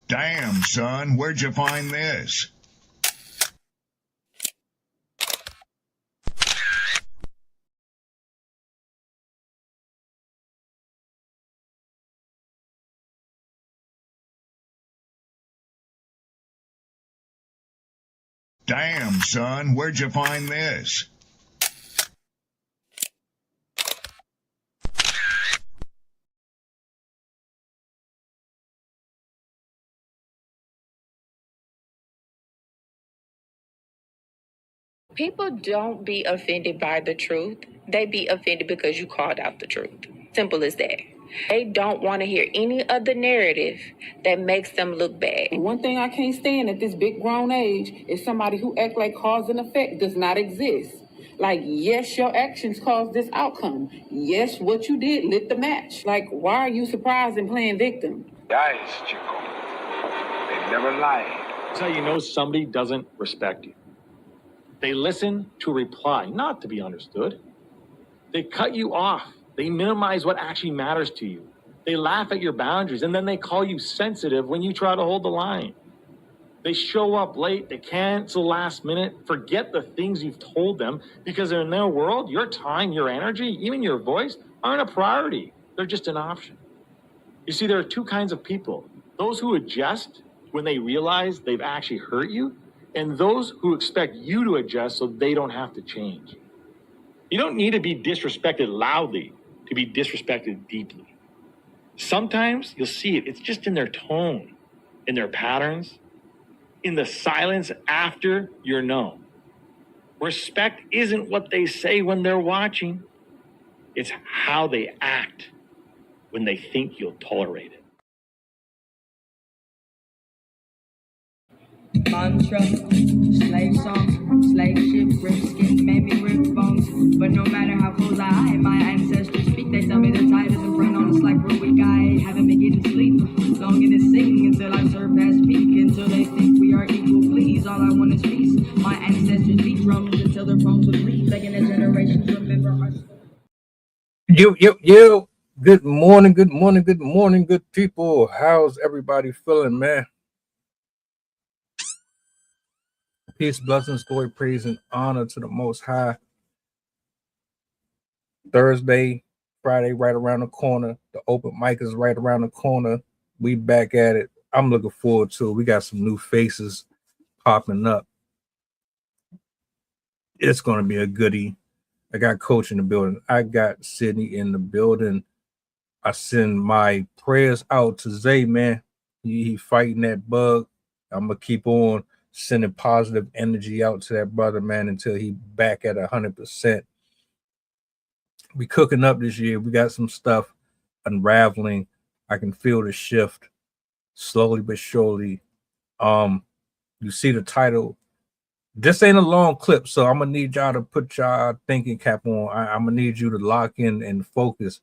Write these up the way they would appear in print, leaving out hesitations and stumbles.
Damn, son, where'd you find this? Damn, son, where'd you find this? People don't be offended by the truth. They be offended because you called out the truth. Simple as that. They don't want to hear any other narrative that makes them look bad. One thing I can't stand at this big grown age is somebody who act like cause and effect does not exist. Like, yes, your actions caused this outcome. Yes, what you did lit the match. Like, why are you surprised and playing victim? Guys, Chico, they never lied. That's how you know somebody doesn't respect you. They listen to reply, not to be understood. They cut you off. They minimize what actually matters to you. They laugh at your boundaries, and then they call you sensitive when you try to hold the line. They show up late. They cancel last minute, forget the things you've told them, because in their world, your time, your energy, even your voice aren't a priority. They're just an option. You see, there are two kinds of people. Those who adjust when they realize they've actually hurt you, and those who expect you to adjust so they don't have to change. You don't need to be disrespected loudly to be disrespected deeply. Sometimes you'll see it. It's just in their tone, in their patterns, in the silence after you're known. Respect isn't what they say when they're watching. It's how they act when they think you'll tolerate it. Mantra, slave song, slave ship, rip skin, made me rip bones. But no matter how close I hide, my ancestors speak. They tell me they're tired of the brain on us like we're weak. I haven't been getting sleep. Longing to sing until I surpass peak. Until they think we are equal, please. All I want is peace. My ancestors beat drums until their bones would bleed. Begging the generations remember our story. Yo. Good morning, good people. How's everybody feeling, man? Peace, blessings, glory, praise, and honor to the Most High. Thursday, Friday, right around the corner. The open mic is right around the corner. We back at it. I'm looking forward to it. We got some new faces popping up. It's going to be a goodie. I got Coach in the building. I got Sydney in the building. I send my prayers out to Zay, man. He fighting that bug. I'm going to keep on sending positive energy out to that brother, man, until he back at 100%. We cooking up this year. We got some stuff unraveling. I can feel the shift slowly but surely. You see the title. This ain't a long clip, so I'm gonna need y'all to put y'all thinking cap on. I'm gonna need you to lock in and focus.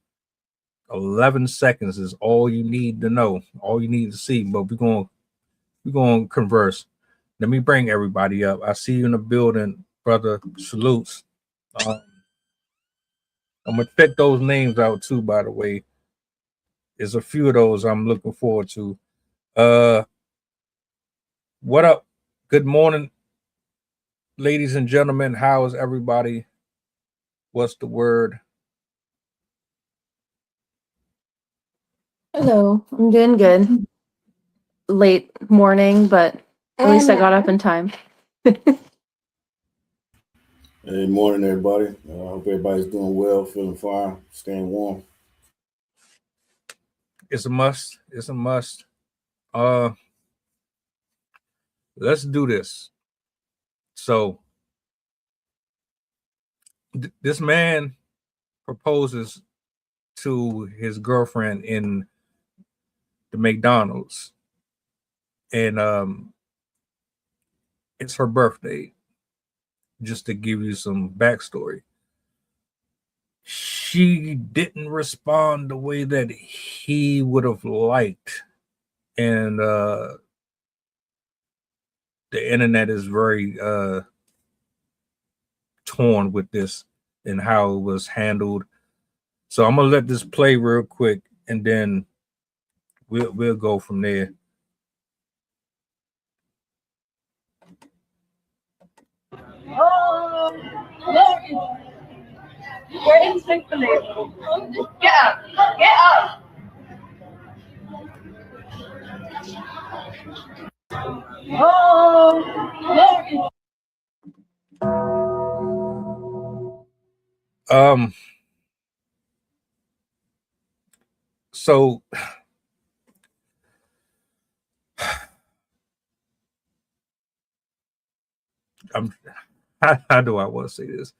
11 seconds is all you need to know, all you need to see. But we're gonna converse. Let me bring everybody up. I see you in the building, brother. Salutes. I'm gonna check those names out too, by the way. There's a few of those I'm looking forward to. What up? Good morning, ladies and gentlemen. How is everybody? What's the word? Hello, I'm doing good. Late morning, but at least I got up in time. Hey, morning, everybody. I hope everybody's doing well, feeling fine, staying warm. It's a must. It's a must. Let's do this. So, this man proposes to his girlfriend in the McDonald's, and it's her birthday. Just to give you some backstory, she didn't respond the way that he would have liked, and the internet is very torn with this and how it was handled. So I'm gonna let this play real quick, and then we'll go from there. Oh, Logan, where is Chick-fil-A? Get up, get up. Oh, Logan. So I'm how do I want to say this?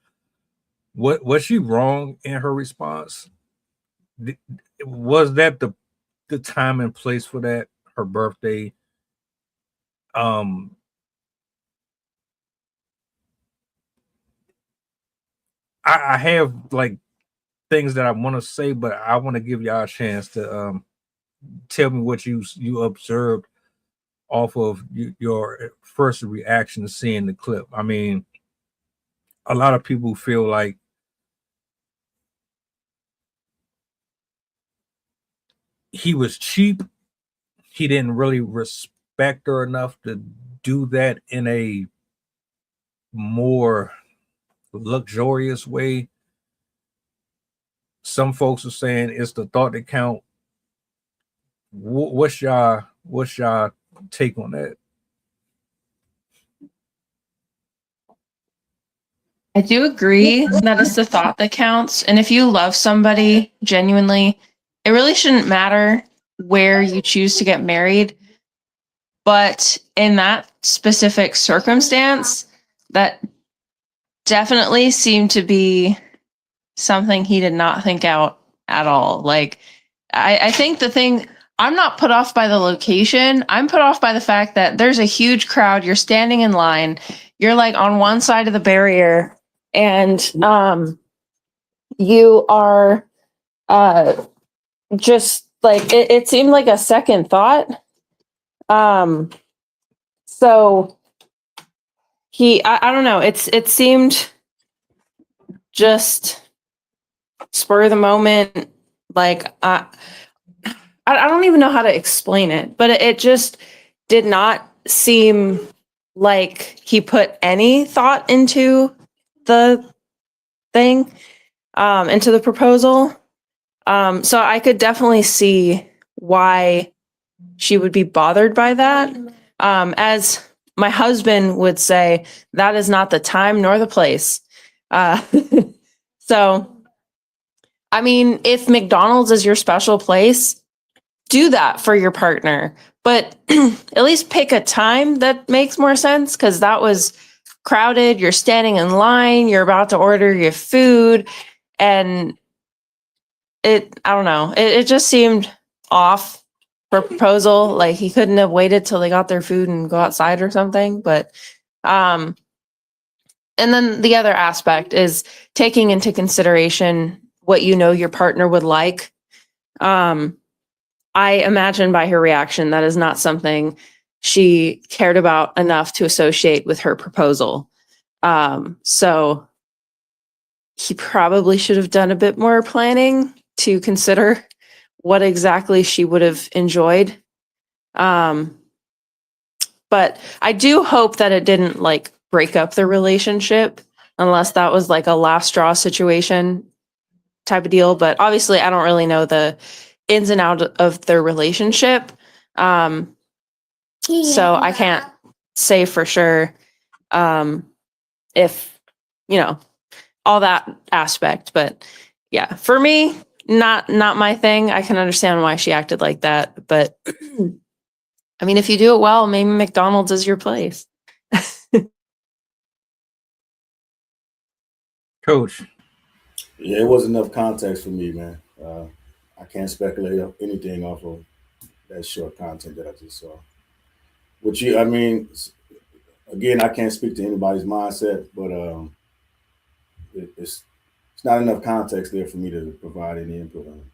What was she wrong in her response? Was that the time and place for that? Her birthday. I have like things that I want to say, but I want to give y'all a chance to tell me what you observed off of your first reaction to seeing the clip. I mean, a lot of people feel like he was cheap. He didn't really respect her enough to do that in a more luxurious way. Some folks are saying it's the thought that count. What's y'all take on that? I do agree that it's the thought that counts. And if you love somebody genuinely, it really shouldn't matter where you choose to get married. But in that specific circumstance, that definitely seemed to be something he did not think out at all. Like, I think the thing, I'm not put off by the location. I'm put off by the fact that there's a huge crowd. You're standing in line. You're like on one side of the barrier, and you are just like it seemed like a second thought. So I don't know. It seemed just spur of the moment. Like I don't even know how to explain it, but it just did not seem like he put any thought into the thing, into the proposal. So I could definitely see why she would be bothered by that. As my husband would say, that is not the time nor the place. So, I mean, if McDonald's is your special place, do that for your partner, but at least pick a time that makes more sense, because that was crowded. You're standing in line, you're about to order your food, and I don't know, it just seemed off for proposal. Like he couldn't have waited till they got their food and go outside or something. But and then the other aspect is taking into consideration what you know your partner would like. I imagine by her reaction that is not something she cared about enough to associate with her proposal. So he probably should have done a bit more planning to consider what exactly she would have enjoyed. But I do hope that it didn't like break up the relationship, unless that was like a last straw situation type of deal. But obviously I don't really know the ins and outs of their relationship. So I can't say for sure if, all that aspect. But yeah, for me, not my thing. I can understand why she acted like that. But I mean, if you do it well, maybe McDonald's is your place. Coach. Yeah, it wasn't enough context for me, man. I can't speculate anything off of that short content that I just saw. Which I mean, again, I can't speak to anybody's mindset, but it's not enough context there for me to provide any input on it.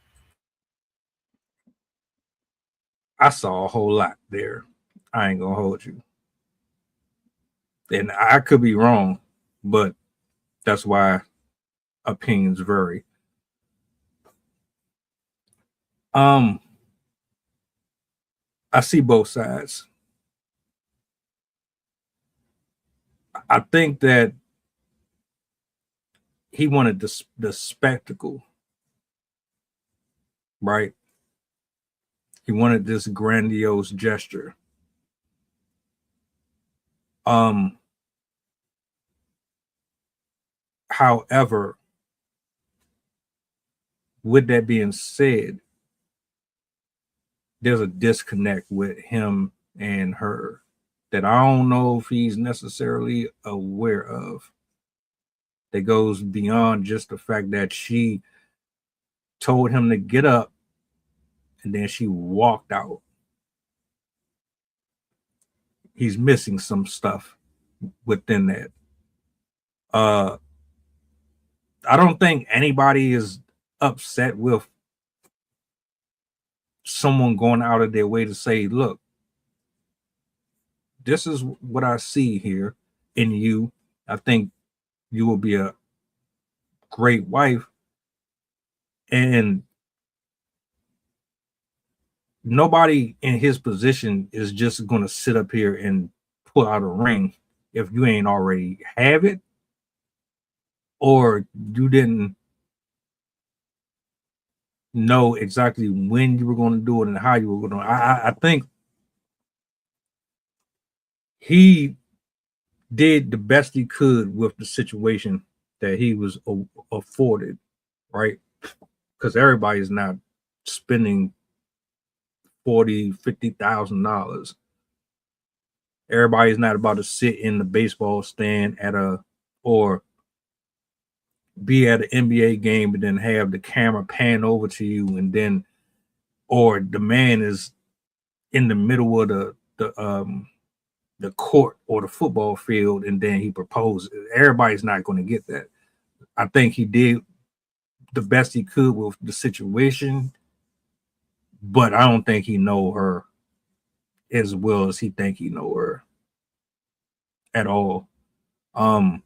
I saw a whole lot there. I ain't gonna hold you. And I could be wrong, but that's why opinions vary. I see both sides. I think that he wanted the spectacle, right? He wanted this grandiose gesture. However, with that being said, there's a disconnect with him and her that I don't know if he's necessarily aware of, that goes beyond just the fact that she told him to get up and then she walked out. He's missing some stuff within that. I don't think anybody is upset with someone going out of their way to say, look, this is what I see here in you. I think you will be a great wife. And nobody in his position is just going to sit up here and pull out a ring if you ain't already have it, or you didn't know exactly when you were going to do it and how you were going to. I think he did the best he could with the situation that he was afforded, right? Because everybody's not spending $40,000-$50,000. Everybody's not about to sit in the baseball stand or be at an NBA game and then have the camera pan over to you, and then, or the man is in the middle of the court or the football field and then he proposes. Everybody's not going to get that. I think he did the best he could with the situation, but I don't think he know her as well as he think he know her at all. And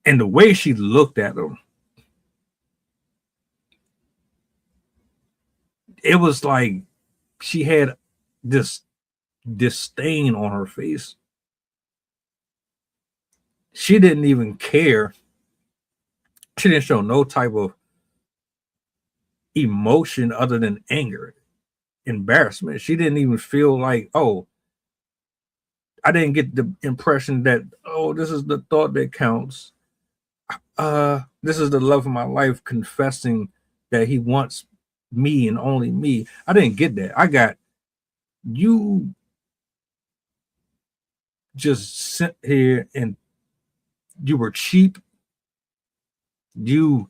the way she looked at him, it was like she had this disdain on her face. She didn't even care. She didn't show no type of emotion other than anger, embarrassment. She didn't even feel like, oh, I didn't get the impression that, oh, this is the thought that counts. This is the love of my life confessing that he wants me and only me. I didn't get that. I got, you just sit here and you were cheap. You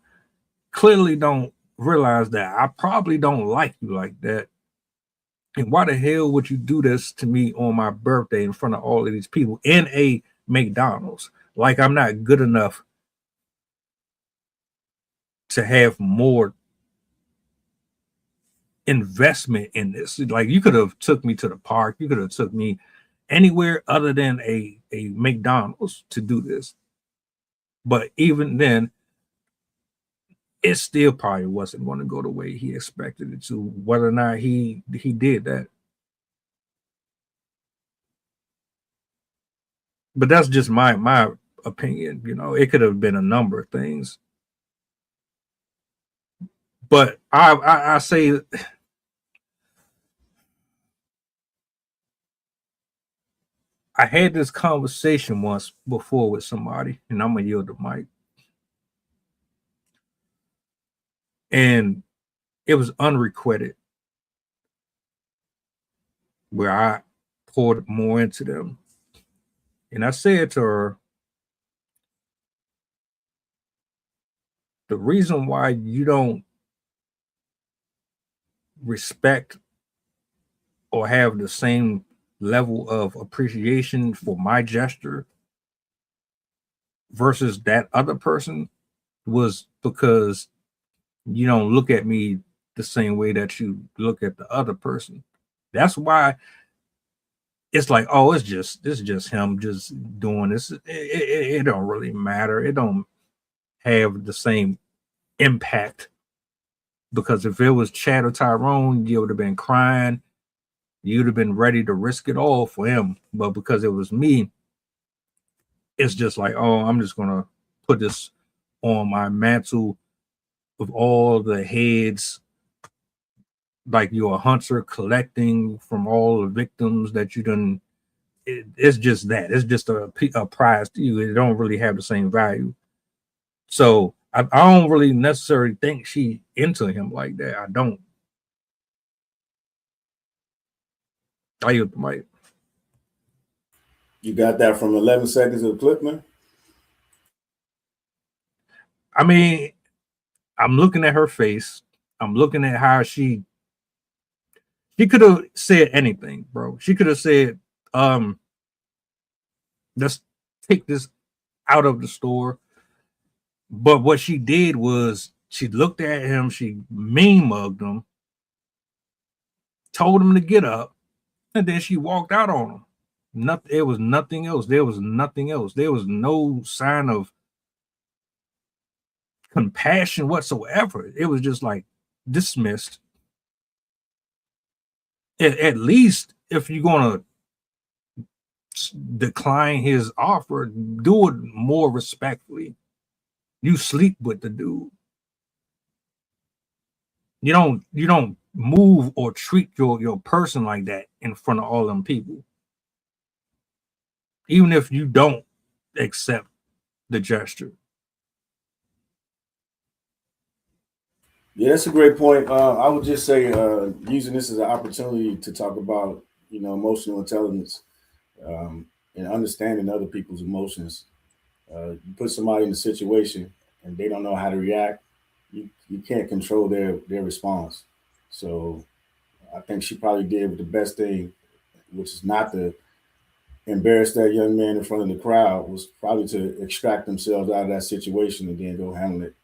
clearly don't realize that I probably don't like you like that. And why the hell would you do this to me on my birthday in front of all of these people in a McDonald's? Like I'm not good enough to have more investment in this. Like you could have took me to the park. You could have took me anywhere other than a McDonald's to do this. But even then, it still probably wasn't going to go the way he expected it to, whether or not he did that. But that's just my opinion. You know, it could have been a number of things. But I say, I had this conversation once before with somebody, and I'm gonna yield the mic. And it was unrequited, where I poured more into them. And I said to her, the reason why you don't respect or have the same level of appreciation for my gesture versus that other person was because you don't look at me the same way that you look at the other person. That's why it's like, oh, it's just him just doing this. It don't really matter. It don't have the same impact, because if it was Chad or Tyrone, you would have been crying. You'd have been ready to risk it all for him. But because it was me, it's just like, oh, I'm just gonna put this on my mantle with all the heads, like you're a hunter collecting from all the victims that you done. It's just that. It's just a prize to you. It don't really have the same value. So I don't really necessarily think she into him like that. I don't. I use the mic. You got that from 11 seconds of the clip, man? I mean, I'm looking at her face. I'm looking at how she could have said anything, bro. She could have said, let's take this out of the store. But what she did was she looked at him, she mean mugged him, told him to get up, and then she walked out on him. Nothing, it was nothing else. There was nothing else. There was no sign of compassion whatsoever. It was just like dismissed. At least if you're gonna decline his offer, do it more respectfully. You sleep with the dude. You don't move or treat your person like that in front of all them people. Even if you don't accept the gesture. Yeah, that's a great point. I would just say using this as an opportunity to talk about, emotional intelligence and understanding other people's emotions. You put somebody in a situation and they don't know how to react, you can't control their response. So I think she probably did the best thing, which is not to embarrass that young man in front of the crowd, was probably to extract themselves out of that situation and then go handle it.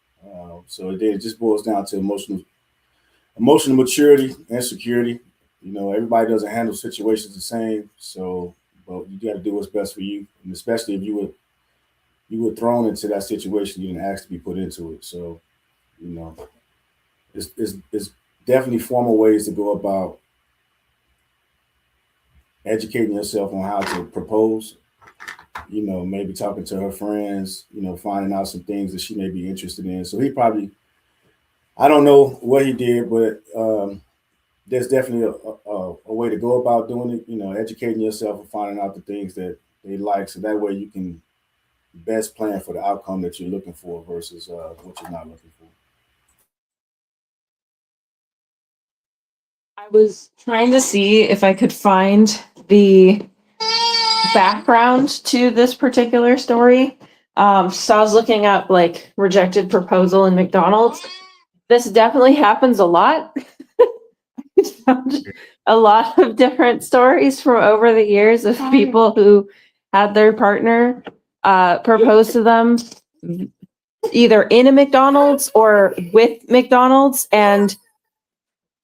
So it just boils down to emotional maturity and security. Everybody doesn't handle situations the same. So, but you got to do what's best for you, and especially if you were thrown into that situation, you didn't ask to be put into it. So, it's definitely formal ways to go about educating yourself on how to propose. Maybe talking to her friends. Finding out some things that she may be interested in. So he probably, I don't know what he did, but there's definitely a way to go about doing it. Educating yourself and finding out the things that they like, so that way you can best plan for the outcome that you're looking for versus what you're not looking for. I was trying to see if I could find the background to this particular story. So I was looking up like rejected proposal in McDonald's. This definitely happens a lot. I found a lot of different stories from over the years of people who had their partner propose to them either in a McDonald's or with McDonald's, and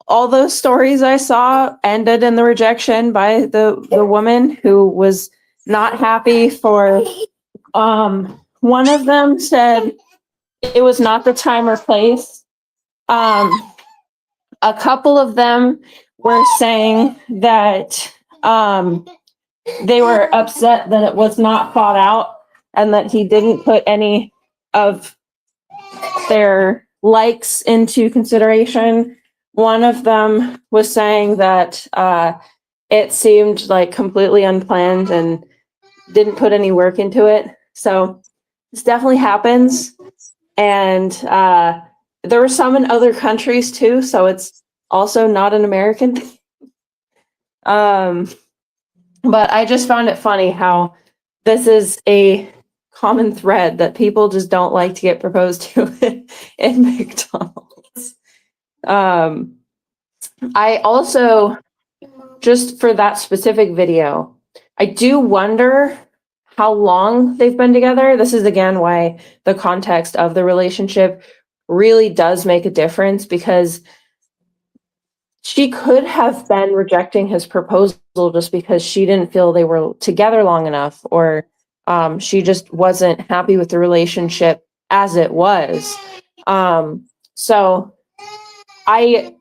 all those stories I saw ended in the rejection by the woman who was not happy for one of them said it was not the time or place. A couple of them were saying that they were upset that it was not thought out and that he didn't put any of their likes into consideration. One of them was saying that it seemed like completely unplanned and didn't put any work into it. So this definitely happens. And there were some in other countries too, so it's also not an American thing. But I just found it funny how this is a common thread that people just don't like to get proposed to in McDonald's. I also, just for that specific video, I do wonder how long they've been together. This is again why the context of the relationship really does make a difference, because she could have been rejecting his proposal just because she didn't feel they were together long enough, or she just wasn't happy with the relationship as it was. So I,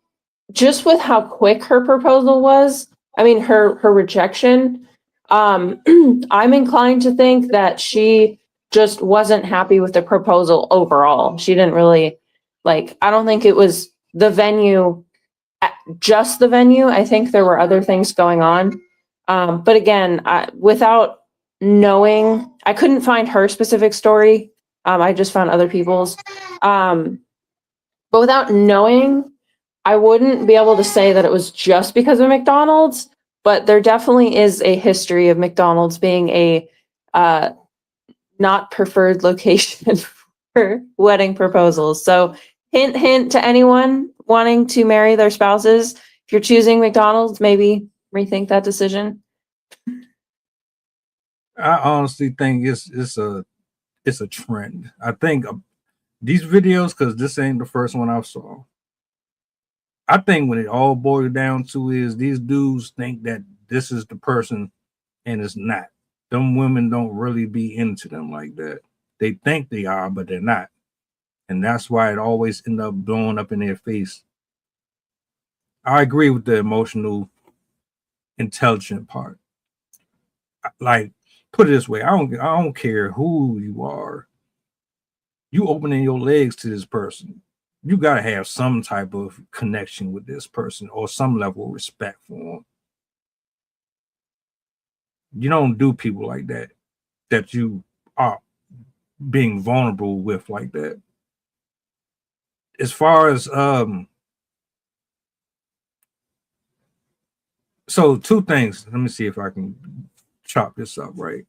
just with how quick her proposal was, I mean, her rejection, I'm inclined to think that she just wasn't happy with the proposal overall. She didn't really like, I don't think it was the venue, just the venue. I think there were other things going on. But again, without knowing, I couldn't find her specific story. I just found other people's. But without knowing, I wouldn't be able to say that it was just because of McDonald's, but there definitely is a history of McDonald's being a not preferred location for wedding proposals. So hint, hint to anyone wanting to marry their spouses, if you're choosing McDonald's, maybe rethink that decision. I honestly think it's a trend. I think these videos, because this ain't the first one I saw. I think when it all boils down to is these dudes think that this is the person, and it's not. Them women don't really be into them like that. They think they are, but they're not. And that's why it always ends up blowing up in their face. I agree with the emotional, intelligent part. Like, put it this way, I don't care who you are. You opening your legs to this person, you gotta have some type of connection with this person or some level of respect for them. You don't do people like that you are being vulnerable with like that. As far as so two things. Let me see if I can chop this up right.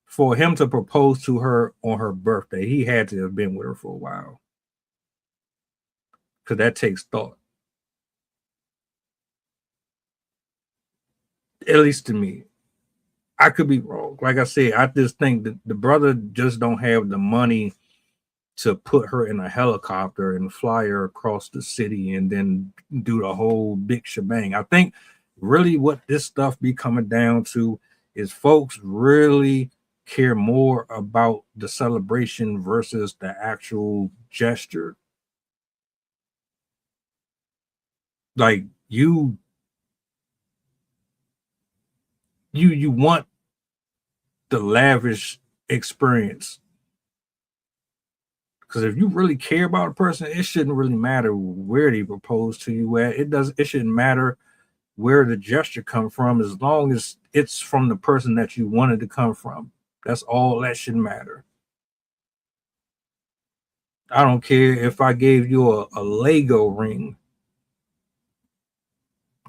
For him to propose to her on her birthday, he had to have been with her for a while, because that takes thought. At least to me. I could be wrong. Like I said, I just think that the brother just don't have the money to put her in a helicopter and fly her across the city and then do the whole big shebang. I think really what this stuff be coming down to is folks really care more about the celebration versus the actual gesture. Like you want the lavish experience, because if you really care about a person, it shouldn't really matter where they propose to you at. It shouldn't matter where the gesture come from, as long as it's from the person that you wanted to come from. That's all that should matter. I don't care if I gave you a Lego ring,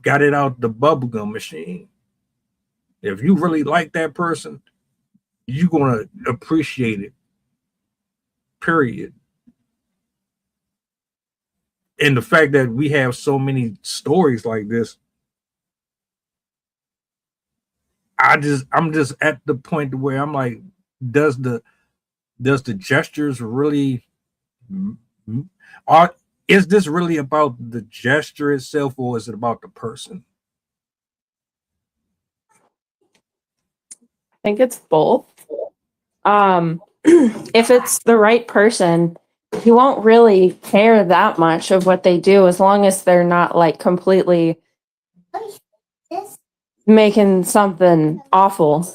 got it out the bubblegum machine. If you really like that person, you're going to appreciate it, period. And the fact that we have so many stories like this, I'm just at the point where I'm like, does the gestures really, is this really about the gesture itself, or is it about the person? I think it's both. If it's the right person, you won't really care that much of what they do, as long as they're not like completely making something awful.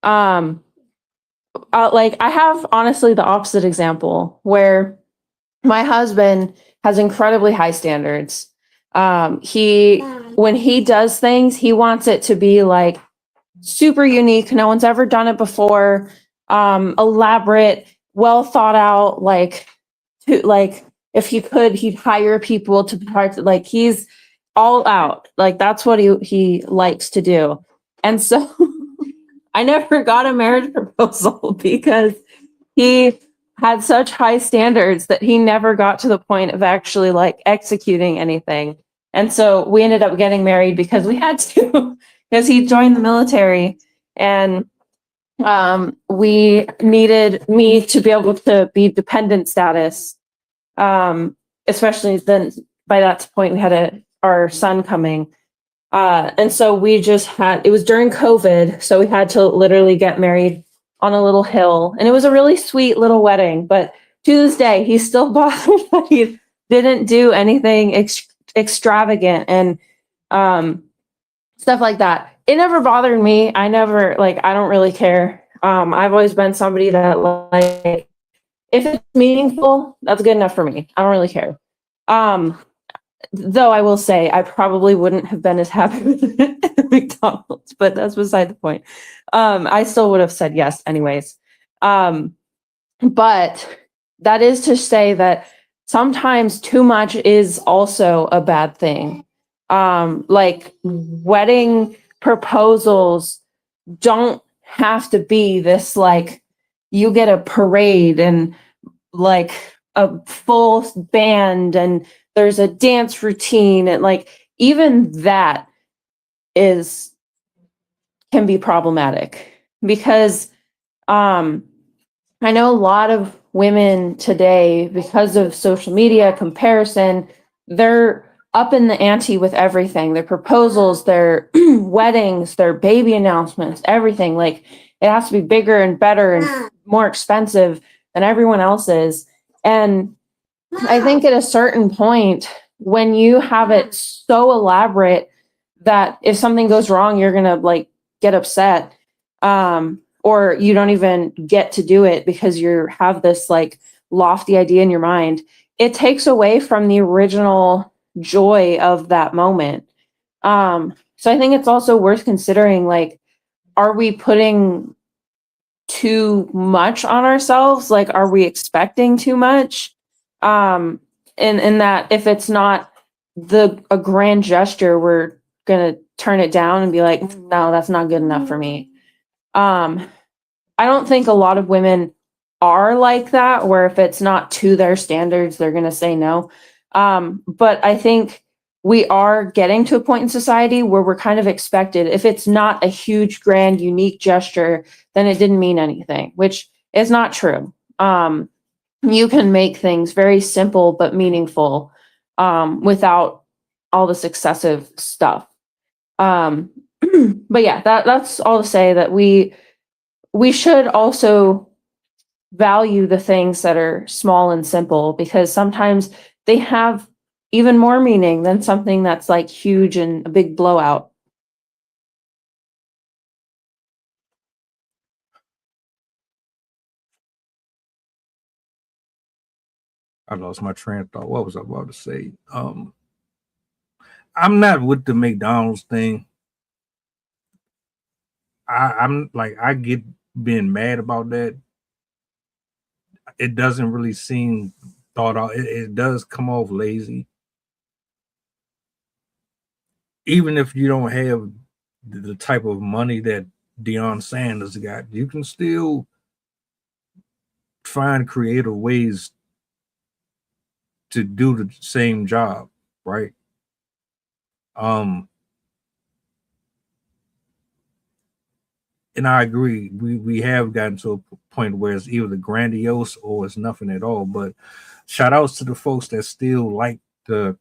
Like I have honestly the opposite example where my husband has incredibly high standards. When he does things, he wants it to be like super unique. No one's ever done it before. Elaborate, well thought out. Like if he could, he'd hire people to part. Like he's all out. Like that's what he likes to do. And so I never got a marriage proposal because he had such high standards that he never got to the point of actually like executing anything. And so we ended up getting married because we had to, because he joined the military, and we needed me to be able to be dependent status. Especially then by that point we had our son coming. And so we just it was during COVID. So we had to literally get married on a little hill, and it was a really sweet little wedding. But to this day, he's still bothered that he didn't do anything extravagant and stuff like that. It never bothered me. I never I don't really care. I've always been somebody that if it's meaningful, that's good enough for me. I don't really care. Though I will say I probably wouldn't have been as happy with McDonald's, but that's beside the point. I still would have said yes anyways. But that is to say that sometimes too much is also a bad thing. Like wedding proposals don't have to be this you get a parade and a full band and there's a dance routine and even that can be problematic because I know a lot of women today, because of social media comparison, they're up in the ante with everything, their proposals, their weddings, their baby announcements, everything. It has to be bigger and better and more expensive than everyone else's. And I think at a certain point, when you have it so elaborate that if something goes wrong, you're going to get upset. Or you don't even get to do it because you have this lofty idea in your mind. It takes away from the original joy of that moment. So I think it's also worth considering, are we putting too much on ourselves? Are we expecting too much? In that if it's not a grand gesture, we're going to turn it down and be like, no, that's not good enough for me. I don't think a lot of women are like that, where if it's not to their standards, they're going to say no. But I think we are getting to a point in society where we're kind of expected. If it's not a huge, grand, unique gesture, then it didn't mean anything, which is not true. You can make things very simple but meaningful without all this excessive stuff. But yeah, that's all to say that we should also value the things that are small and simple, because sometimes they have even more meaning than something that's huge and a big blowout. I lost my train of thought. What was I about to say? I'm not with the McDonald's thing. I get being mad about that. It doesn't really seem thought out. It does come off lazy. Even if you don't have the type of money that Deion Sanders got, you can still find creative ways to do the same job, right? And I agree. We have gotten to a point where it's either grandiose or it's nothing at all. But shout outs to the folks that still like the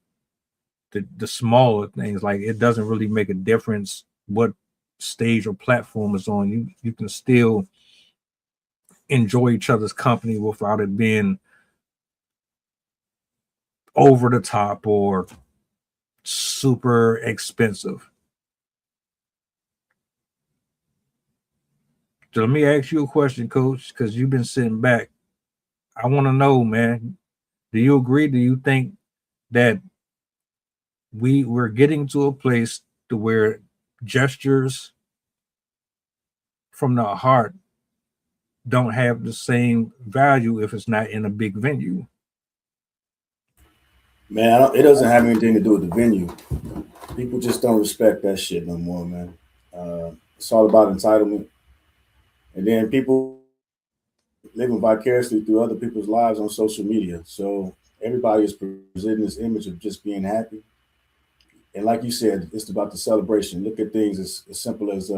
smaller things. It doesn't really make a difference what stage or platform is on. You can still enjoy each other's company without it being over the top or super expensive. So let me ask you a question, Coach, because you've been sitting back. I want to know, man, do you agree? Do you think that we're getting to a place to where gestures from the heart don't have the same value if it's not in a big venue? Man, it doesn't have anything to do with the venue. People just don't respect that shit no more, man. It's all about entitlement. And then people living vicariously through other people's lives on social media. So everybody is presenting this image of just being happy. And like you said, it's about the celebration. Look at things as simple as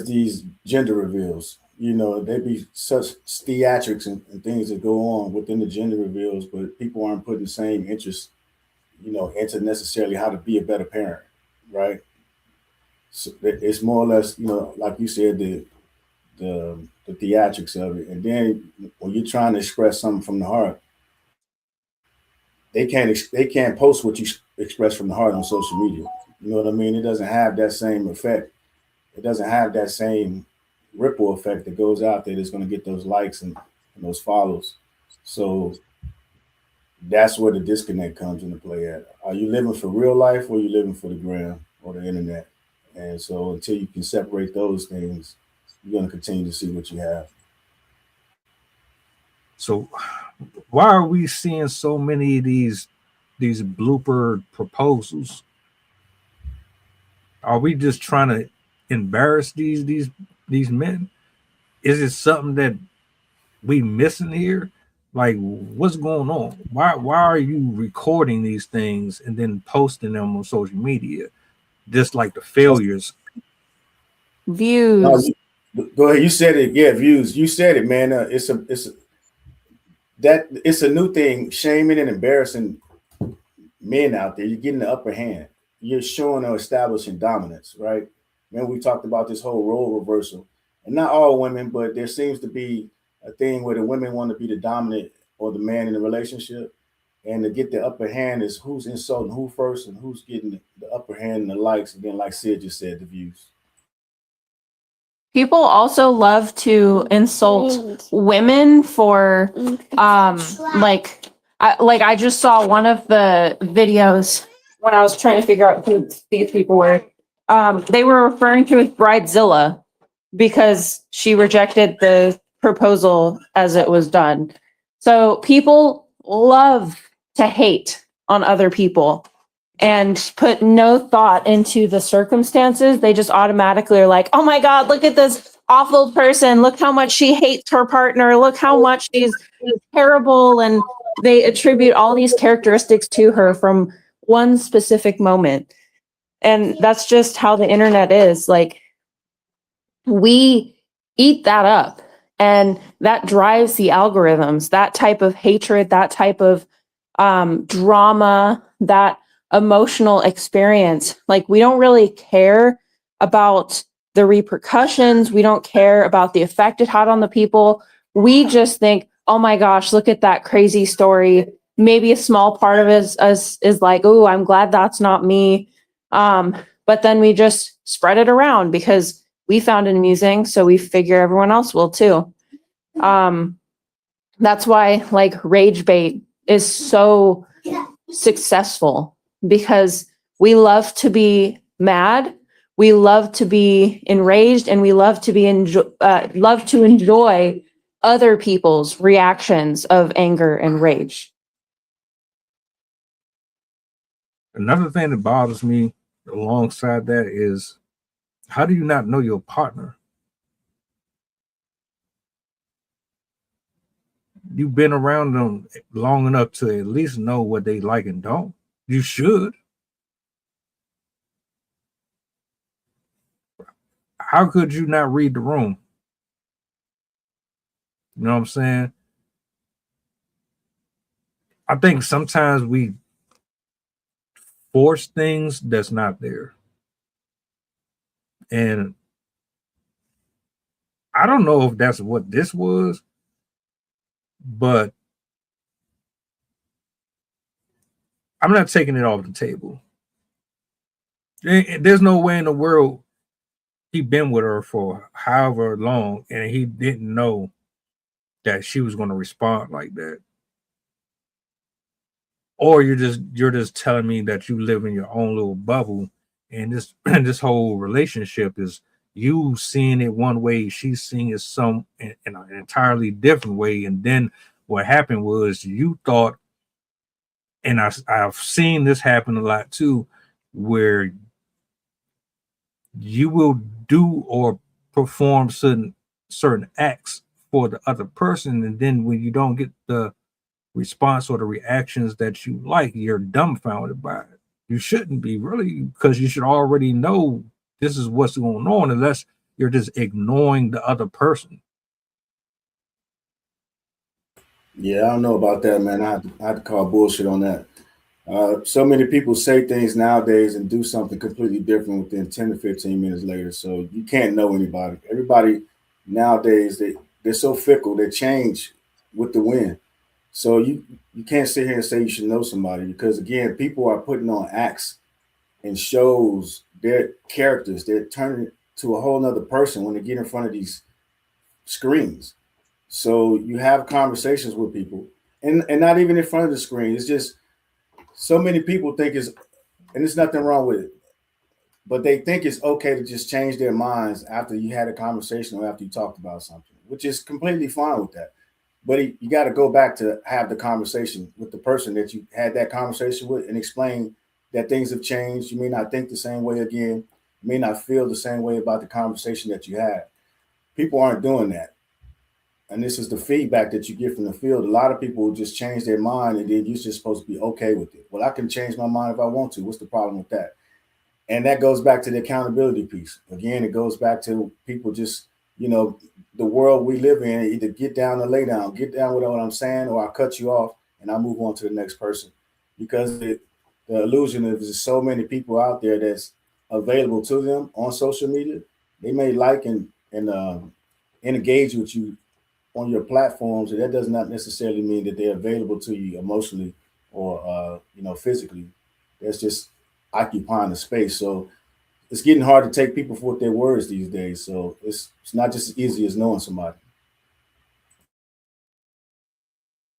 these gender reveals. They be such theatrics and things that go on within the gender reveals, but people aren't putting the same interest, into necessarily how to be a better parent, right? So it's more or less, like you said, the theatrics of it. And then when you're trying to express something from the heart, they can't post what you express from the heart on social media. You know what I mean? It doesn't have that same effect. It doesn't have that same ripple effect that goes out there that's going to get those likes and those follows. So that's where the disconnect comes into play at. Are you living for real life or are you living for the gram or the internet? And so until you can separate those things, you're going to continue to see what you have. So why are we seeing so many of these blooper proposals? Are we just trying to embarrass these men? Is it something that we missing here? Like, what's going on? Why are you recording these things and then posting them on social media? Just like the failures. Views. No, go ahead. You said it. Yeah, views. You said it, man. It's a new thing, shaming and embarrassing men out there. You're getting the upper hand. You're showing or establishing dominance, right? Man, we talked about this whole role reversal, and not all women, but there seems to be a thing where the women want to be the dominant or the man in the relationship, and to get the upper hand is who's insulting who first and who's getting the upper hand and the likes. And then, like Sid just said, the views. People also love to insult women for I just saw one of the videos when I was trying to figure out who these people were. They were referring to as Bridezilla because she rejected the proposal as it was done. So people love to hate on other people and put no thought into the circumstances. They just automatically are like, oh my God, look at this awful person. Look how much she hates her partner. Look how much she's terrible. And they attribute all these characteristics to her from one specific moment. And that's just how the internet is. Like, we eat that up, and that drives the algorithms. That type of hatred, that type of drama, that emotional experience. Like, we don't really care about the repercussions. We don't care about the effect it had on the people. We just think, oh my gosh, look at that crazy story. Maybe a small part of it is like, oh, I'm glad that's not me. But then we just spread it around because we found it amusing. So we figure everyone else will too. That's why like rage bait is so successful, because we love to be mad. We love to be enraged, and we love to enjoy other people's reactions of anger and rage. Another thing that bothers me alongside that is, how do you not know your partner? You've been around them long enough to at least know what they like and don't. You should. How could you not read the room? You know what I'm saying? I think sometimes we force things that's not there. And I don't know if that's what this was, but I'm not taking it off the table. There's no way in the world he'd been with her for however long and he didn't know that she was going to respond like that. Or you're just telling me that you live in your own little bubble, and this whole relationship is you seeing it one way, she's seeing it in an entirely different way. And then what happened was you thought, and I've seen this happen a lot too, where you will do or perform certain acts for the other person, and then when you don't get the response or the reactions that you like, you're dumbfounded by it. You shouldn't be, really, because you should already know this is what's going on, unless you're just ignoring the other person. Yeah, I don't know about that, man. I had to call bullshit on that. So many people say things nowadays and do something completely different within 10 to 15 minutes later. So you can't know anybody. Everybody nowadays, they're so fickle. They change with the wind. So you can't sit here and say you should know somebody, because again, people are putting on acts and shows their characters. They're turning to a whole nother person when they get in front of these screens. So you have conversations with people, and not even in front of the screen. It's just so many people think it's, and there's nothing wrong with it, but they think it's okay to just change their minds after you had a conversation or after you talked about something, which is completely fine with that. But you got to go back to have the conversation with the person that you had that conversation with and explain that things have changed. You may not think the same way again. You may not feel the same way about the conversation that you had. People aren't doing that. And this is the feedback that you get from the field. A lot of people will just change their mind, and then you're just supposed to be okay with it. Well, I can change my mind if I want to. What's the problem with that? And that goes back to the accountability piece. Again, it goes back to people just, the world we live in, either get down or lay down. Get down with what I'm saying, or I cut you off and I move on to the next person. Because the illusion of there's so many people out there that's available to them on social media. They may like and engage with you on your platforms, and that does not necessarily mean that they're available to you emotionally or physically. That's just occupying the space. So it's getting hard to take people for what their words these days. So it's not just as easy as knowing somebody.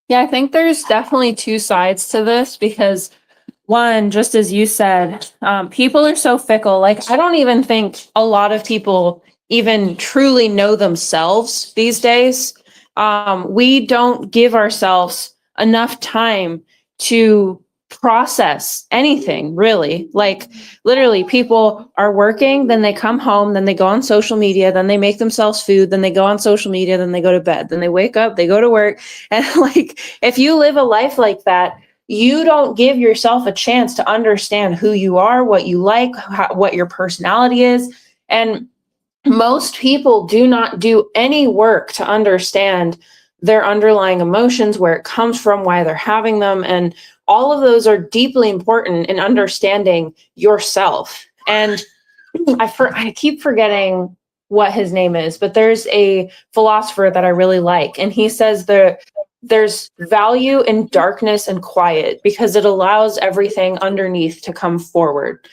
Yeah, I think there's definitely two sides to this because one, just as you said, people are so fickle. Like, I don't even think a lot of people even truly know themselves these days. We don't give ourselves enough time to process anything, really. Like, literally, people are working, then they come home, then they go on social media, then they make themselves food, then they go on social media, then they go to bed, then they wake up, they go to work. And like, if you live a life like that, you don't give yourself a chance to understand who you are, what you like, what your personality is. And most people do not do any work to understand their underlying emotions, where it comes from, why they're having them. And all of those are deeply important in understanding yourself. And I keep forgetting what his name is, but there's a philosopher that I really like. And he says there's value in darkness and quiet because it allows everything underneath to come forward.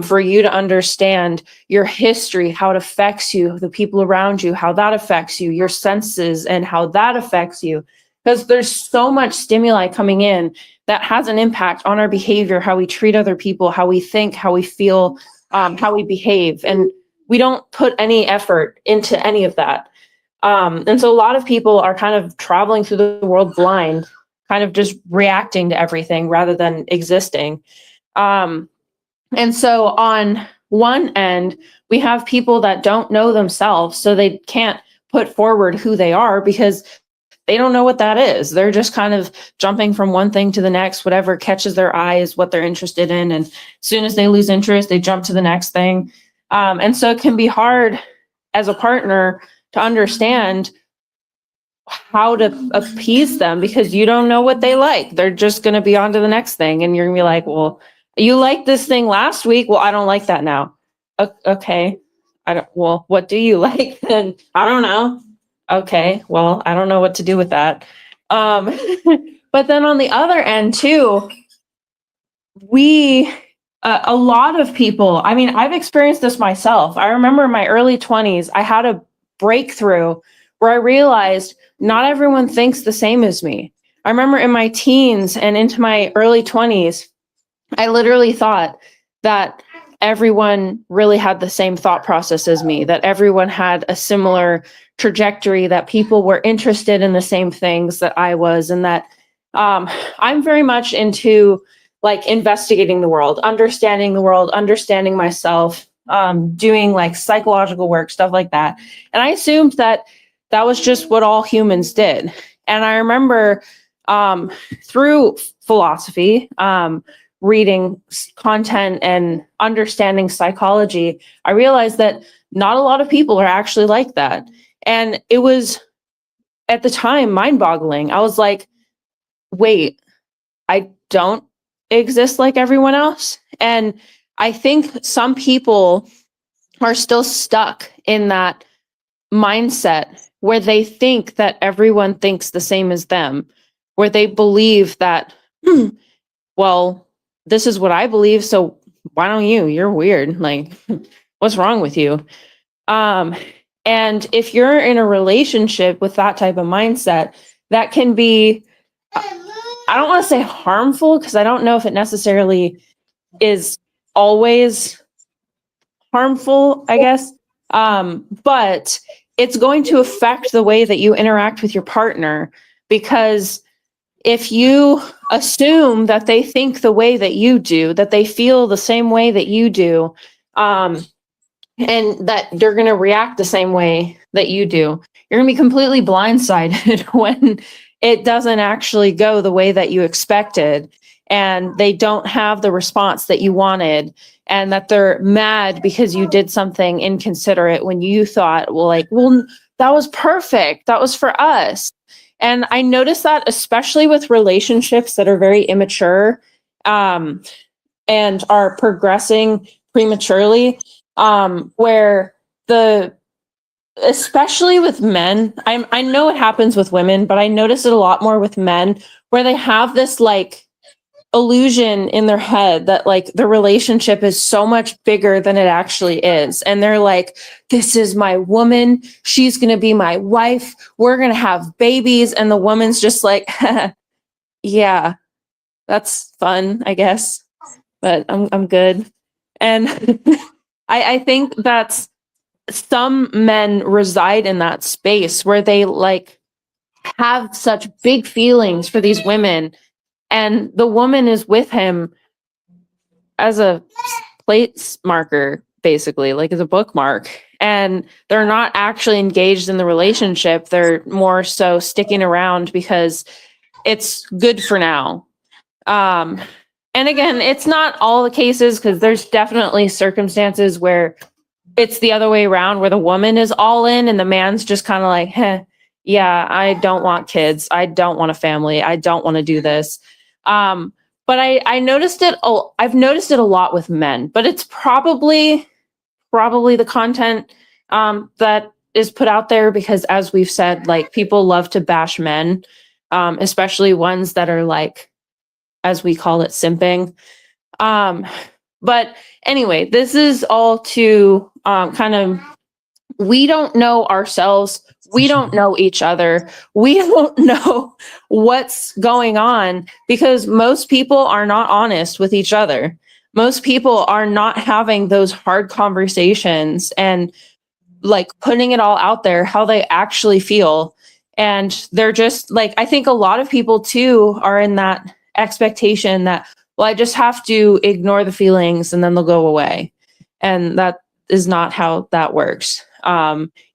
For you to understand your history, how it affects you, the people around you, how that affects you, your senses, and how that affects you. Because there's so much stimuli coming in that has an impact on our behavior, how we treat other people, how we think, how we feel, how we behave. And we don't put any effort into any of that. And so a lot of people are kind of traveling through the world blind, kind of just reacting to everything rather than existing. And so on one end, we have people that don't know themselves, so they can't put forward who they are because they don't know what that is. They're just kind of jumping from one thing to the next. Whatever catches their eye is what they're interested in. And as soon as they lose interest, they jump to the next thing. And so it can be hard as a partner to understand how to appease them because you don't know what they like. They're just going to be on to the next thing. And you're going to be like, well, you liked this thing last week. Well, I don't like that now. Okay. Well, what do you like? And I don't know. Okay. Well, I don't know what to do with that. But then on the other end too, a lot of people, I mean, I've experienced this myself. I remember in my early 20s, I had a breakthrough where I realized not everyone thinks the same as me. I remember in my teens and into my early 20s, I literally thought that everyone really had the same thought process as me, that everyone had a similar trajectory, that people were interested in the same things that I was, and that I'm very much into like investigating the world, understanding myself, doing like psychological work, stuff like that. And I assumed that that was just what all humans did. And I remember through philosophy, reading content and understanding psychology, I realized that not a lot of people are actually like that. And it was at the time mind-boggling. I was like, wait, I don't exist like everyone else. And I think some people are still stuck in that mindset where they think that everyone thinks the same as them. where they believe that, well, this is what I believe, so why don't you? You're weird. Like, what's wrong with you? And if you're in a relationship with that type of mindset, that can be, I don't want to say harmful, because I don't know if it necessarily is always harmful, I guess. But it's going to affect the way that you interact with your partner, because if you assume that they think the way that you do, that they feel the same way that you do, and that they're going to react the same way that you do, you're going to be completely blindsided when it doesn't actually go the way that you expected, and they don't have the response that you wanted, and that they're mad because you did something inconsiderate when you thought, well, that was perfect. That was for us. And I notice that especially with relationships that are very immature, and are progressing prematurely, where especially with men, I know it happens with women, but I notice it a lot more with men, where they have this like illusion in their head that like the relationship is so much bigger than it actually is. And they're like, this is my woman. She's going to be my wife. We're going to have babies. And the woman's just like, yeah, that's fun, I guess, but I'm good. And I think that's, some men reside in that space where they like have such big feelings for these women, and the woman is with him as a place marker, basically, like as a bookmark, and they're not actually engaged in the relationship. They're more so sticking around because it's good for now. And again, it's not all the cases, because there's definitely circumstances where it's the other way around, where the woman is all in and the man's just kind of like, yeah, I don't want kids. I don't want a family. I don't want to do this. But I noticed it. I've noticed it a lot with men, but it's probably the content that is put out there, because as we've said, like people love to bash men, especially ones that are like, as we call it, simping. But anyway, this is all to kind of, we don't know ourselves. We don't know each other. We don't know what's going on, because most people are not honest with each other. Most people are not having those hard conversations and like putting it all out there, how they actually feel. And they're just like, I think a lot of people too are in that expectation that, well, I just have to ignore the feelings and then they'll go away. And that is not how that works.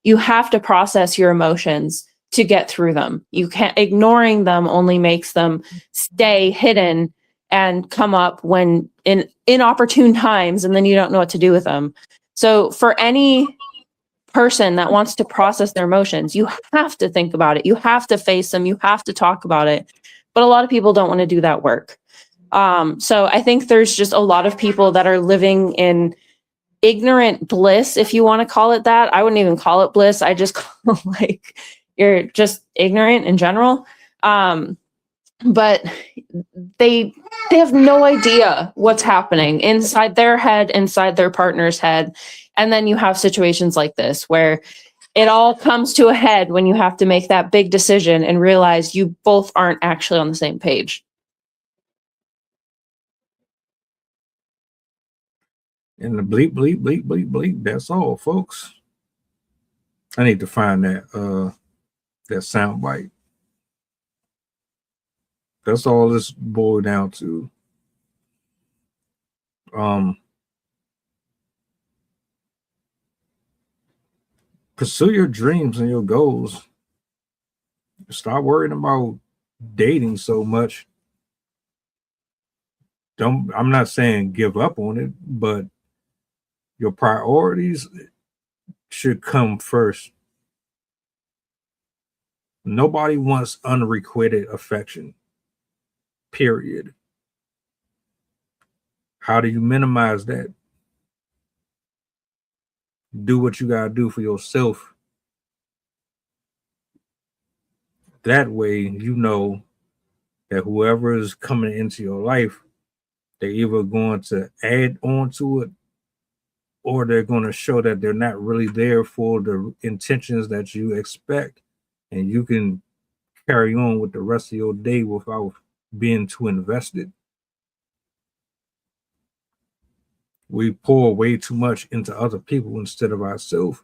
You have to process your emotions to get through them. You can't, ignoring them only makes them stay hidden and come up when in inopportune times, and then you don't know what to do with them. So for any person that wants to process their emotions, you have to think about it. You have to face them. You have to talk about it. But a lot of people don't want to do that work. So I think there's just a lot of people that are living in ignorant bliss, if you want to call it that. I wouldn't even call it bliss. I just call it like you're just ignorant in general. But they have no idea what's happening inside their head, inside their partner's head. And then you have situations like this where it all comes to a head when you have to make that big decision and realize you both aren't actually on the same page. And the bleep, bleep, bleep, bleep, bleep. That's all, folks. I need to find that sound bite. That's all this boiled down to. Pursue your dreams and your goals. Stop worrying about dating so much. I'm not saying give up on it, but your priorities should come first. Nobody wants unrequited affection. Period. How do you minimize that? Do what you gotta do for yourself. That way, you know that whoever is coming into your life, they're either going to add on to it or they're going to show that they're not really there for the intentions that you expect. And you can carry on with the rest of your day without being too invested. We pour way too much into other people instead of ourselves.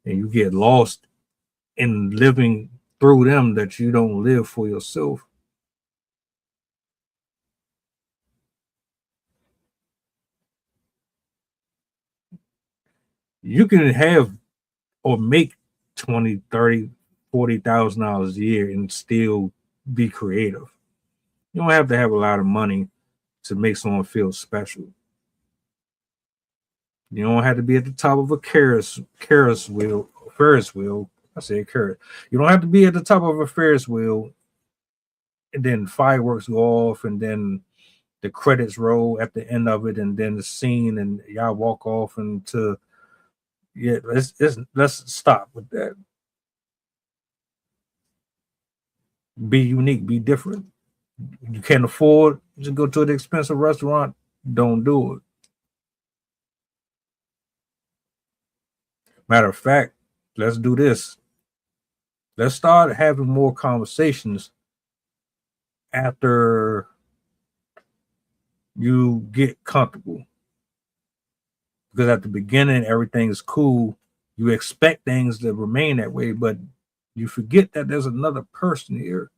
And you get lost in living through them that you don't live for yourself. You can have or make 20, 30, $40,000 a year and still be creative. You don't have to have a lot of money to make someone feel special. You don't have to be at the top of a Ferris wheel. I said Ferris. You don't have to be at the top of a Ferris wheel and then fireworks go off and then the credits roll at the end of it and then the scene and y'all walk off into let's stop with that. Be unique, be different. You can't afford to go to an expensive restaurant, don't do it. Matter of fact, let's do this. Let's start having more conversations after you get comfortable. Because at the beginning, everything is cool. You expect things to remain that way, but you forget that there's another person here.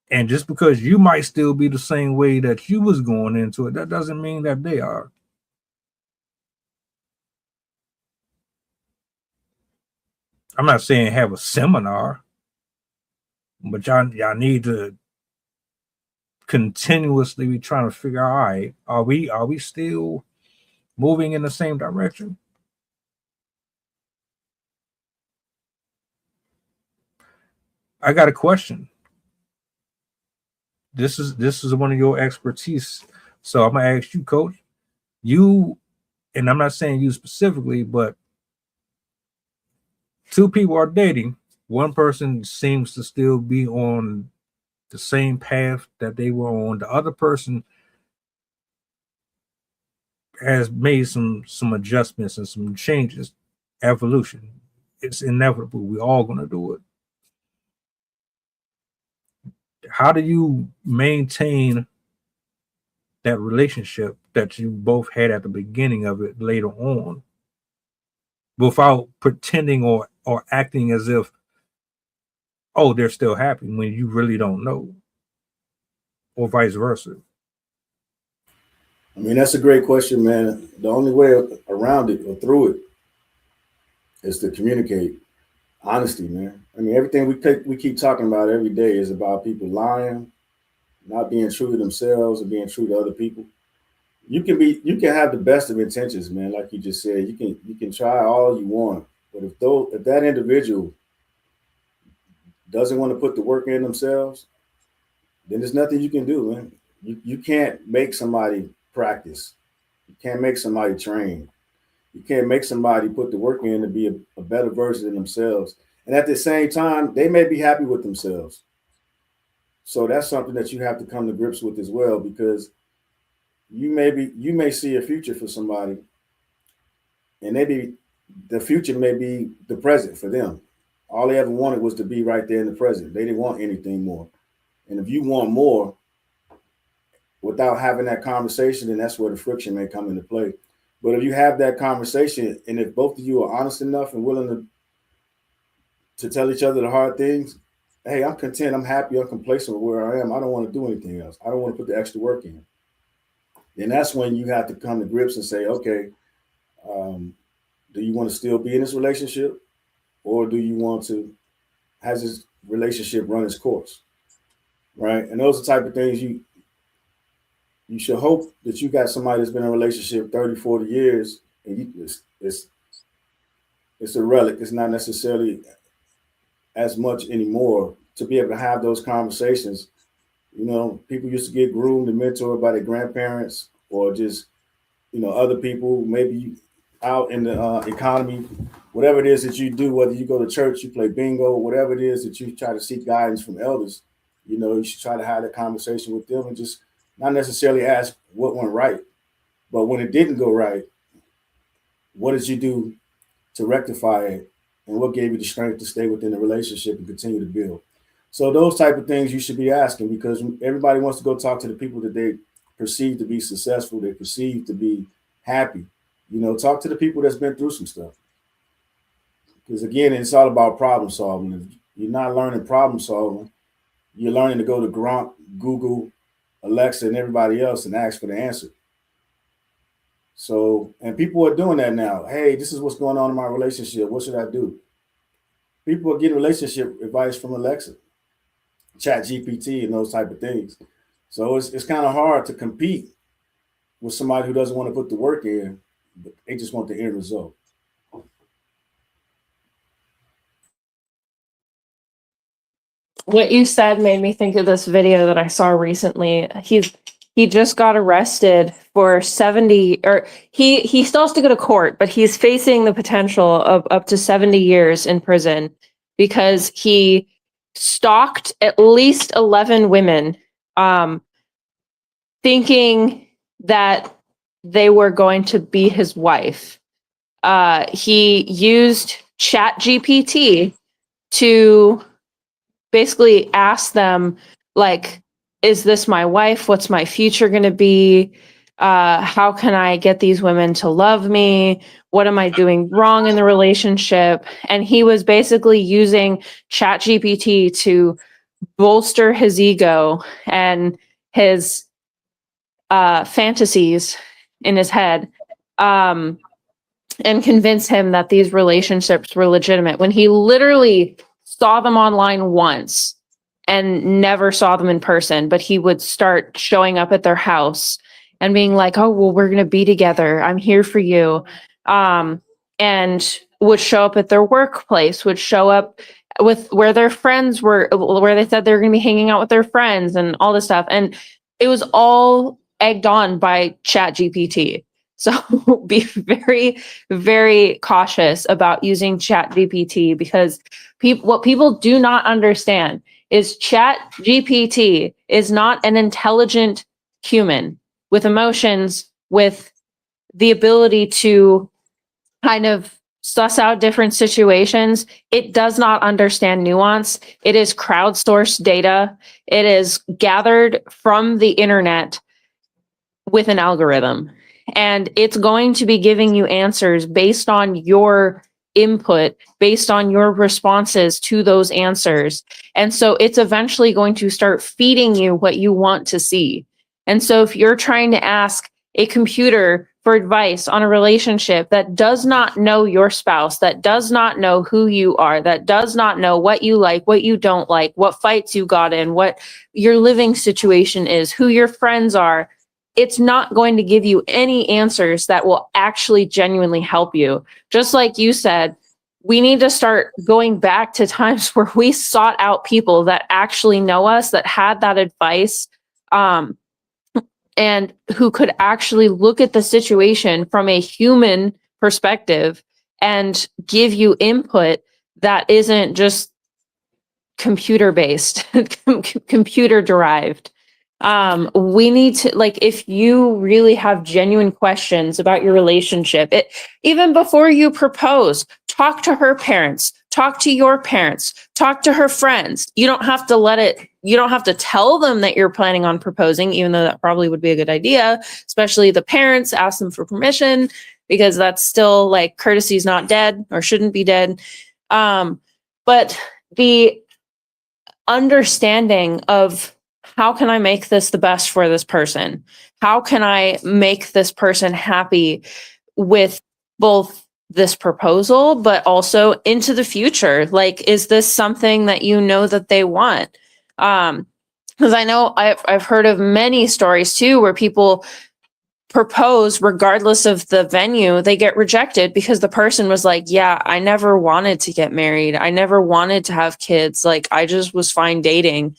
And just because you might still be the same way that you was going into it, that doesn't mean that they are. I'm not saying have a seminar, but y'all need to continuously be trying to figure out, all right, are we still moving in the same direction? I got a question. This is one of your expertise. So I'm gonna ask you, Coach. You, and I'm not saying you specifically, but two people are dating. One person seems to still be on the same path that they were on. The other person has made some adjustments and some changes. Evolution. It's inevitable. We're all gonna do it. How do you maintain that relationship that you both had at the beginning of it later on without pretending or acting as if, oh, they're still happy when you really don't know, or vice versa? I mean, that's a great question, man. The only way around it or through it is to communicate honesty, man. I mean, everything we keep talking about every day is about people lying, not being true to themselves and being true to other people. You can have the best of intentions, man. Like you just said, you can try all you want, but if that individual doesn't want to put the work in themselves, then there's nothing you can do, man. You can't make somebody practice. You can't make somebody train. You can't make somebody put the work in to be a better version of themselves. And at the same time, they may be happy with themselves. So that's something that you have to come to grips with as well, because you may see a future for somebody, and maybe the future may be the present for them. All they ever wanted was to be right there in the present. They didn't want anything more. And if you want more without having that conversation, then that's where the friction may come into play. But if you have that conversation, and if both of you are honest enough and willing to tell each other the hard things, hey, I'm content, I'm happy, I'm complacent with where I am. I don't want to do anything else. I don't want to put the extra work in. Then that's when you have to come to grips and say, okay, do you want to still be in this relationship, or do you want to have this relationship run its course, right? And those are the type of things you should hope that you got somebody that's been in a relationship 30, 40 years, and it's a relic. It's not necessarily as much anymore to be able to have those conversations. You know, people used to get groomed and mentored by their grandparents, or just, other people, maybe out in the economy, whatever it is that you do, whether you go to church, you play bingo, whatever it is that you try to seek guidance from elders. You should try to have a conversation with them and just not necessarily ask what went right, but when it didn't go right, what did you do to rectify it, and what gave you the strength to stay within the relationship and continue to build? So those type of things you should be asking, because everybody wants to go talk to the people that they perceive to be successful, they perceive to be happy. Talk to the people that's been through some stuff. Because again, it's all about problem solving. If you're not learning problem solving, you're learning to go to Gronk, Google, Alexa, and everybody else and ask for the answer. So, and people are doing that now. Hey, this is what's going on in my relationship. What should I do? People are getting relationship advice from Alexa, Chat GPT, and those type of things. So it's kind of hard to compete with somebody who doesn't want to put the work in, but they just want the end result. What you said made me think of this video that I saw recently. He just got arrested for 70, or he still has to go to court, but he's facing the potential of up to 70 years in prison because he stalked at least 11 women, thinking that they were going to be his wife. He used Chat GPT to basically ask them, like, is this my wife? What's my future going to be? How can I get these women to love me? What am I doing wrong in the relationship? And he was basically using Chat GPT to bolster his ego and his fantasies in his head, and convince him that these relationships were legitimate when he literally saw them online once and never saw them in person. But he would start showing up at their house and being like, oh, well, we're going to be together. I'm here for you. And would show up at their workplace, would show up with where their friends were, where they said they were going to be hanging out with their friends and all this stuff. And it was all egged on by Chat GPT. So be very, very cautious about using Chat GPT, because what people do not understand is Chat GPT is not an intelligent human with emotions, with the ability to kind of suss out different situations. It does not understand nuance. It is crowdsourced data. It is gathered from the internet with an algorithm. And it's going to be giving you answers based on your input, based on your responses to those answers. And so it's eventually going to start feeding you what you want to see. And so if you're trying to ask a computer for advice on a relationship that does not know your spouse, that does not know who you are, that does not know what you like, what you don't like, what fights you got in, what your living situation is, who your friends are, it's not going to give you any answers that will actually genuinely help you. Just like you said, we need to start going back to times where we sought out people that actually know us, that had that advice, and who could actually look at the situation from a human perspective and give you input that isn't just computer based, computer derived. We need to, like, if you really have genuine questions about your relationship, even before you propose, talk to her parents, talk to your parents, talk to her friends. You don't have to tell them that you're planning on proposing, even though that probably would be a good idea, especially the parents. Ask them for permission, because that's still, like, courtesy is not dead, or shouldn't be dead. But the understanding of, how can I make this the best for this person? How can I make this person happy with both this proposal, but also into the future? Like, is this something that you know that they want? Because I know I've heard of many stories too, where people propose regardless of the venue, they get rejected because the person was like, yeah, I never wanted to get married. I never wanted to have kids. Like, I just was fine dating.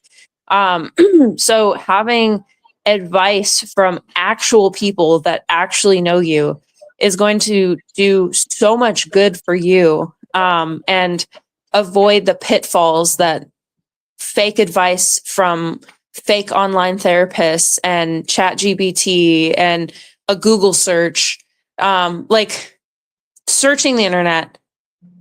So having advice from actual people that actually know you is going to do so much good for you, and avoid the pitfalls that fake advice from fake online therapists and ChatGPT and a Google search. Like searching the internet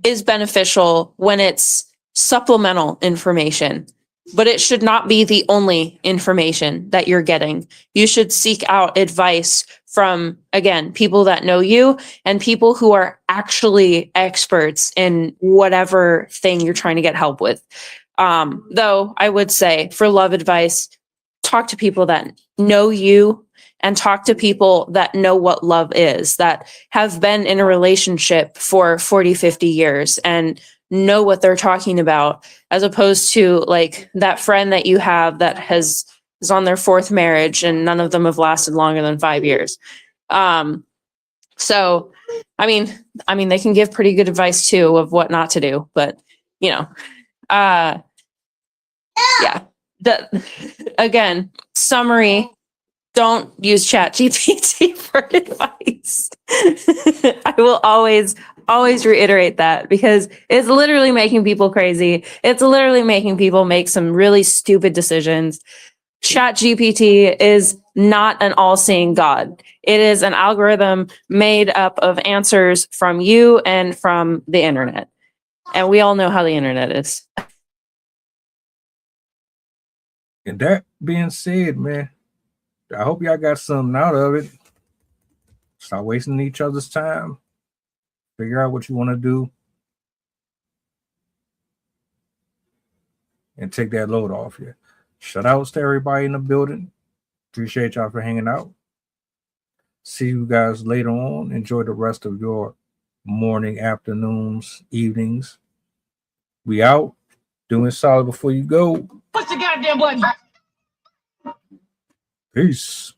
is beneficial when it's supplemental information, but it should not be the only information that you're getting. You should seek out advice from, again, people that know you and people who are actually experts in whatever thing you're trying to get help with. Though I would say for love advice, talk to people that know you and talk to people that know what love is, that have been in a relationship for 40, 50 years and know what they're talking about, as opposed to like that friend that you have that is on their fourth marriage and none of them have lasted longer than 5 years. So, I mean, they can give pretty good advice too of what not to do, but you know, yeah. Again, summary, don't use ChatGPT for advice. I will always reiterate that because it's literally making people crazy. It's literally making people make some really stupid decisions. ChatGPT is not an all-seeing God. It is an algorithm made up of answers from you and from the internet. And we all know how the internet is. And that being said, man, I hope y'all got something out of it. Stop wasting each other's time. Figure out what you want to do. And take that load off you. Shout outs to everybody in the building. Appreciate y'all for hanging out. See you guys later on. Enjoy the rest of your morning, afternoons, evenings. We out. Doing solid before you go. Push the goddamn button. Peace.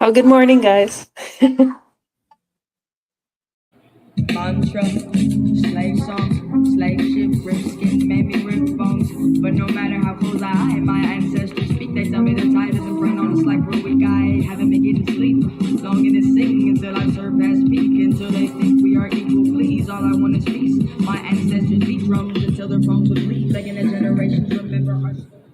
Oh, good morning, guys. Mantra, slave song, slave ship, brisket, made me rip bones. But no matter how close I am, my ancestors speak. They tell me the tide isn't run on us like we're weak. I haven't been getting sleep. Longing to sing until I surpass peak. Until they think we are equal, please. All I want is peace.